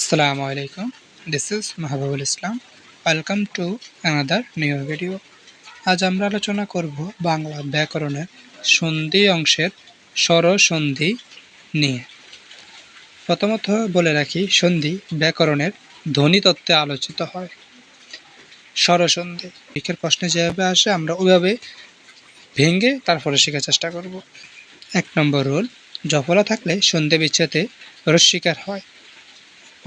Assalamu alaikum. This is Mahabubul Islam. Welcome to another new video. আজ আমরা আলোচনা করব বাংলা ব্যাকরণের সন্ধি অংশের স্বরসন্ধি নিয়ে। প্রথমত বলে রাখি, সন্ধি ব্যাকরণের ধ্বনিতত্ত্বে আলোচিত হয়। স্বরসন্ধি পরীক্ষার প্রশ্নে যেভাবে আসে আমরা ওইভাবে ভেঙে তারপরে শেখার চেষ্টা করব। 1 নম্বর রুল, জফলা থাকলে সন্ধি বিচ্ছেদে রস্বীকার হয়।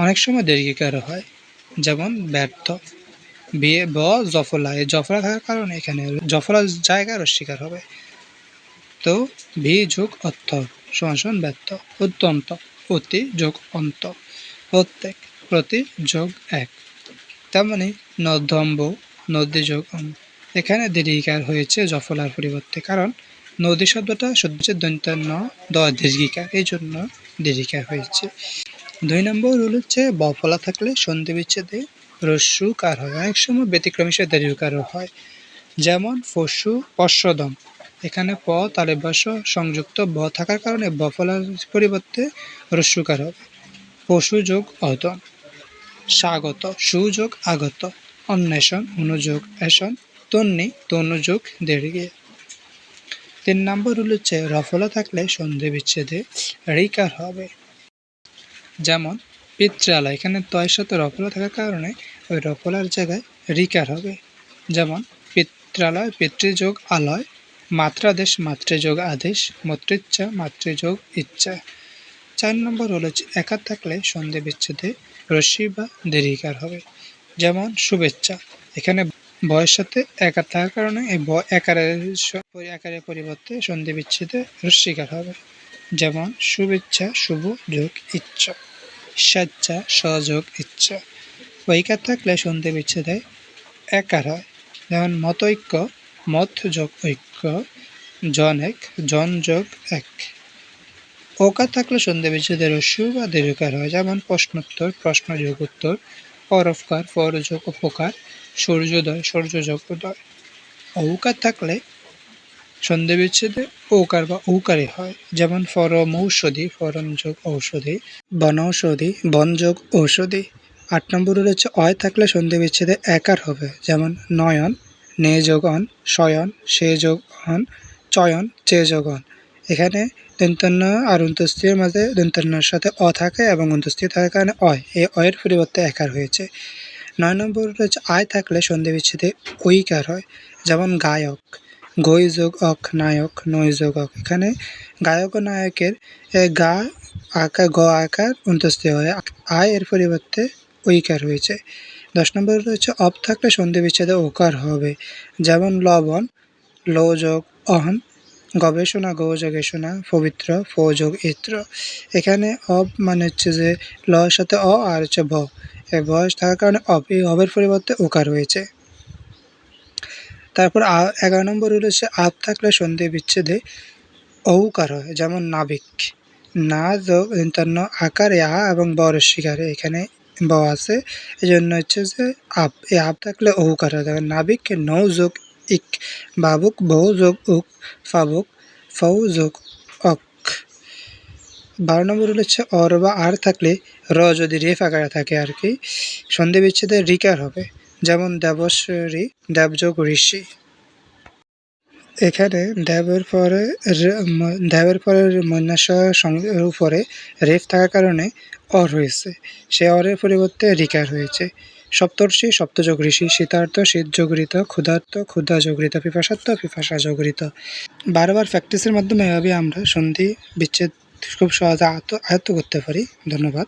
অনেক সময় দীর্ঘিকার হয়, যেমন ব্যর্থ। ব জফলা, এই জফলা থাকার কারণে এখানে জফলার জায়গায় রস্বীকার হবে। তো ভি যোগ অর্থ সমান ব্যর্থ। অত্যন্ত, অতি যোগ অন্ত। প্রত্যেক, প্রতি যোগ এক। তেমনি নদম্ব, নদী যোগ অম। এখানে দীর্ঘিকার হয়েছে জফলার পরিবর্তে, কারণ নদী শব্দটা সহ্যের দন্তান্ন দ দীর্ঘিকার, এই জন্য দীর্ঘিকার হয়েছে। 2 নম্বর রুল হচ্ছে, বফলা থাকলে সন্ধি বিচ্ছেদে রস্যুকার হয়। অনেক সময় ব্যতিক্রমী দীর্ঘকারও হয়, যেমন পশু পশ্চদম। এখানে প তালব্যাস সংযুক্ত ব থাকার কারণে বফলার পরিবর্তে রস্যুকার হবে। পশু যোগ অদম। স্বাগত, সুযোগ আগত। অন্বেষণ, অনুযোগ এষণ। তন্নি, তনুযোগ দীর্ঘে। 3 নম্বর রুল হচ্ছে, রফলা থাকলে সন্ধি বিচ্ছেদে ঋকার হবে, যেমন পিত্রালয়। এখানে তয়ের সাথে রফলা থাকার কারণে ওই রফলার জায়গায় রিকার হবে, যেমন পিত্রালয়, পিতৃযোগ আলয়। মাত্রাদেশ, মাতৃযোগ আদেশ। মতৃচ্ছা, মাতৃযোগ ইচ্ছা। 4 নম্বর হল একার থাকলে সন্ধি বিচ্ছেদে রস্যি বা দীর্ঘিকার হবে, যেমন শুভেচ্ছা। এখানে বয়ের সাথে একার থাকার কারণে এই একারের পরিবর্তে সন্ধি বিচ্ছেদে রস্যিকার হবে, যেমন শুভেচ্ছা, শুভ যোগ ইচ্ছা। স্বেচ্ছা, সযোগ ইচ্ছা। ঐকার থাকলে সন্ধি বিচ্ছেদে একার হয়, যেমন মতৈক্য, মত যোগ ঐক্য। জনেক, জন যোগ এক। ওকার থাকলে সন্ধি বিচ্ছেদে রস্যু বা দীর্ঘকার হয়, যেমন প্রশ্নোত্তর, প্রশ্ন যোগ উত্তর। পরোপকার, পর যোগ উপকার। সূর্যোদয়, সূর্য যোগ উদয়। ঔকার থাকলে সন্ধি বিচ্ছেদে ওকার বা ঔকারে হয়, যেমন ফরমৌষধি, ফরম যোগ ঔষধি। বনৌষধি, বন যোগ ঔষধি। 8 নম্বর হচ্ছে, অয় থাকলে সন্ধি বিচ্ছেদে একার হবে, যেমন নয়ন, নে যোগ অন। শয়ন, সে যোগ অন। চয়ন, চে যোগ অন। এখানে দন্তান্ন আর অন্তস্থির মাঝে দন্তান্নর সাথে অ থাকে এবং অন্তস্থির থাকার কারণে অয়, এই অয়ের পরিবর্তে একার হয়েছে। 9 নম্বর হচ্ছে, আয় থাকলে সন্ধি বিচ্ছেদে ঐকার হয়, যেমন গায়ক। গৈ যোগ অক, নায়ক। নৈ যোগ অক। এখানে গায়ক ও নায়কের গা আকার গ আকার অন্তস্থ হয়, আয় এর পরিবর্তে ঐকার হয়েছে। 10 নম্বর হচ্ছে, অপ থাকলে সন্ধি বিচ্ছেদে ওকার হবে, যেমন লবণ, লো যোগ অহন। গবেষণা, গো যোগেষণা। পবিত্র, ফ যোগ ইত্র। এখানে অব মানে হচ্ছে যে ল এর সাথে অ আর হচ্ছে ব, এই বয়স থাকার কারণে অব, এই অবের পরিবর্তে ওকার হয়েছে। তারপর 11 নম্বর হচ্ছে, আপ থাকলে সন্ধি বিচ্ছেদে ঔকার হয়, যেমন নাবিক। না যোগ দন্তান্ন আকারে আ এবং ব রস্যিকারে, এখানে ব আছে, এই জন্য হচ্ছে যে আপ, এই আপ থাকলে ঔকার হয়, যেমন নাবিক। নৌ যোগ ইক। বাবুক, বউ যোগ উক। ফাবুক, ফৌ যোগ অক। 12 নম্বর হচ্ছে, অর বা আর থাকলে র যদি রেফ আকারে থাকে আর কি, সন্ধি বিচ্ছেদে রিকার হবে, যেমন দেবশ্বরী, দেবযোগ ঋষি। এখানে দেবের পরে মন্যাসের উপরে রেফ থাকার কারণে অর হয়েছে, সে অরের পরিবর্তে রিকার হয়েছে। সপ্তর্ষি, সপ্তযোগ ঋষি। শীতার্থ, শীত যোগ ঋত। ক্ষুধার্ত, ক্ষুধা যোগ ঋত। পিপাসার্থ, পিপাসা যোগ ঋত। বারবার প্র্যাকটিসের মাধ্যমে এভাবে আমরা সন্ধি বিচ্ছেদ খুব সহজে আয়ত্ত করতে পারি। ধন্যবাদ।